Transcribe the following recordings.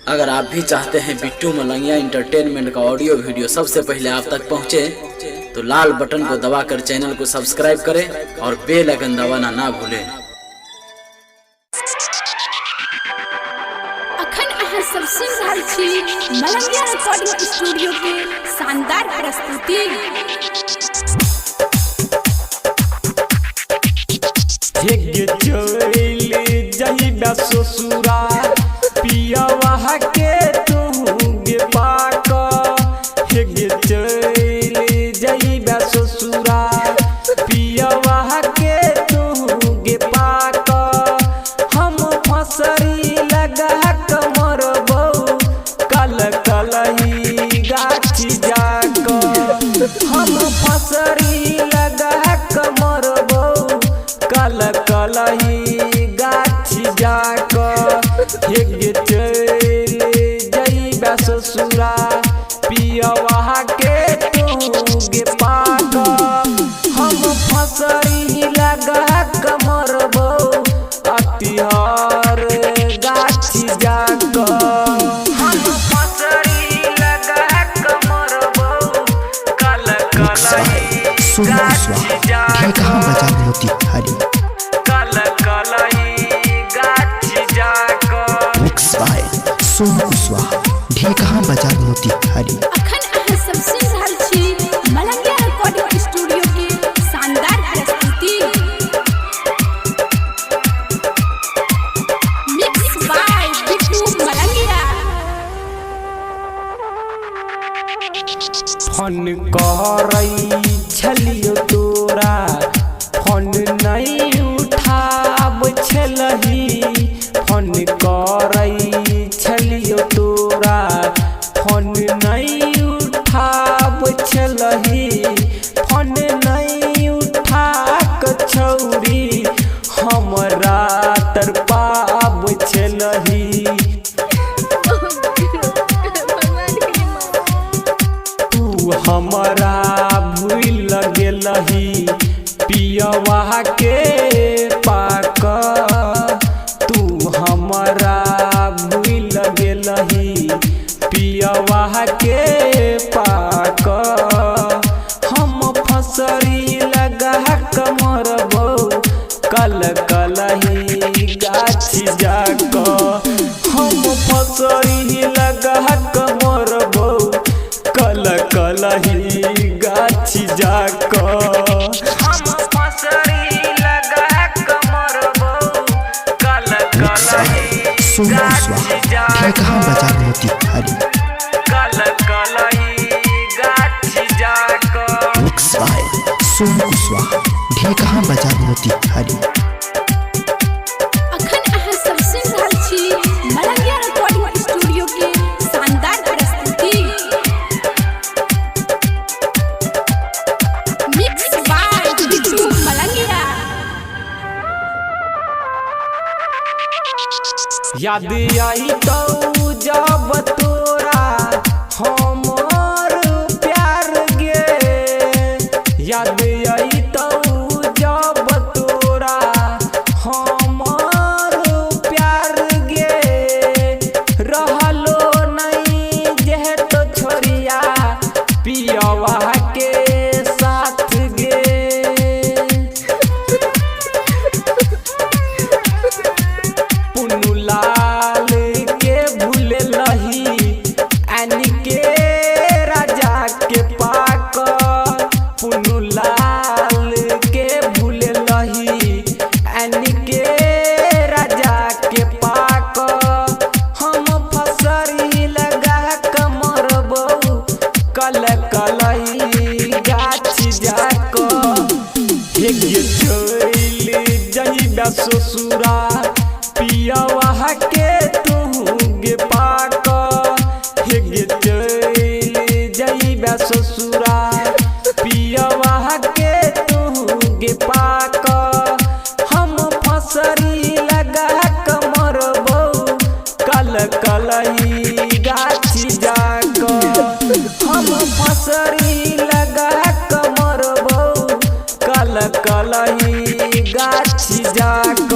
अगर आप भी चाहते हैं बिट्टू मलंगिया इंटरटेनमेंट का ऑडियो वीडियो सबसे पहले आप तक पहुंचे, तो लाल बटन को दबाकर चैनल को सब्सक्राइब करें और बेल आइकन दबाना ना भूलें। अखन अहाँ सब सुन रहल छी मलंगिया रिकॉर्डिंग स्टूडियो के शानदार प्रस्तुति। जहिबा ससुरा पियावा के तुगे पाक हेगे चली जहिबा ससुरा पियावा के तुगे पाक हम फसरी लगा कमर बऊ कल कलही गाछी जाक हम फसरी लगा कमर बऊ कल कलही गाछी जाक हेगे चले जइबा ससुरा पियावा के तुगे पाक हम फसरी लगा कमर बऊ अतिहार गाछी जाक हम फसरी लगा कमर बऊ कल कलही गाछी जाक मोती हरी कल कलही गाछी जाक मिक्स बाय सोनू कुशवाहा ढेकहा बाजार मोती हरी। अखन अहाँ सब सुन रहल छी मलंगिया रिकॉर्डिंग स्टूडियो के शानदार प्रस्तुति। Mix by Bittu Malangiya. Phone करई छलियो तोरा फोन नहीं उठाब छलही फोन करई छलियो तोरा फोन नहीं उठाब छलही फोन नहीं उठाक छौरी हमरा तरपाब छलही हमरा भूल गेलही पियवा के पाक तू हमरा भूल गेलही पियवा के पाक हम फसरी लगा कमर बऊ कल कलही गाछी जाक हम फसरी लगा कमर बऊ कल कलही गाछी जाक हम फसरी लगा कमर बऊ कल कलही गाछी जाक ढेकहा बाजार मोती हरी कल कलही गाछी जाक मिक्स बाय सोनू कुशवाहा ढेकहा बाजार मोती हरी। अखन अहाँ सब सुन रहल छी मलंगिया रिकॉर्डिंग स्टूडियो के शानदार प्रस्तुति। Mix by Bittu Malangiya. याद आई तो जब तोरा हमर प्यार गे याद आई तो जब तोरा हमर प्यार गे रहलो नहीं जे तो छोरिया पियवा के साथ गे पुन्नू लाल के भूले लही एनी के राजा के पाक पुन्नू लाल के भूले लही एनी के राजा के पाक हम फसरी लगा कमर बऊ कल कलही गाछी जाक हेगे चली जहिबा ससुरा पियावा के तुगे पाक हेगे चली जहिबा ससुरा पियावा के तुगे पाक हम फसरी लगा कमर बऊ कल कलही गाछी जाक हम फसरी लगा कमर बऊ कल कलही गाछी जाक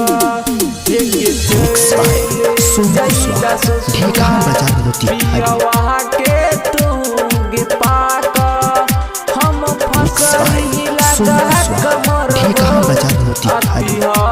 सोनू कुशवाहा ढेकहा बाजार मोतिहारी। पियवा के तूंगे पाक हम फसली लगा कमर ढेकहा बाजार मोतिहारी।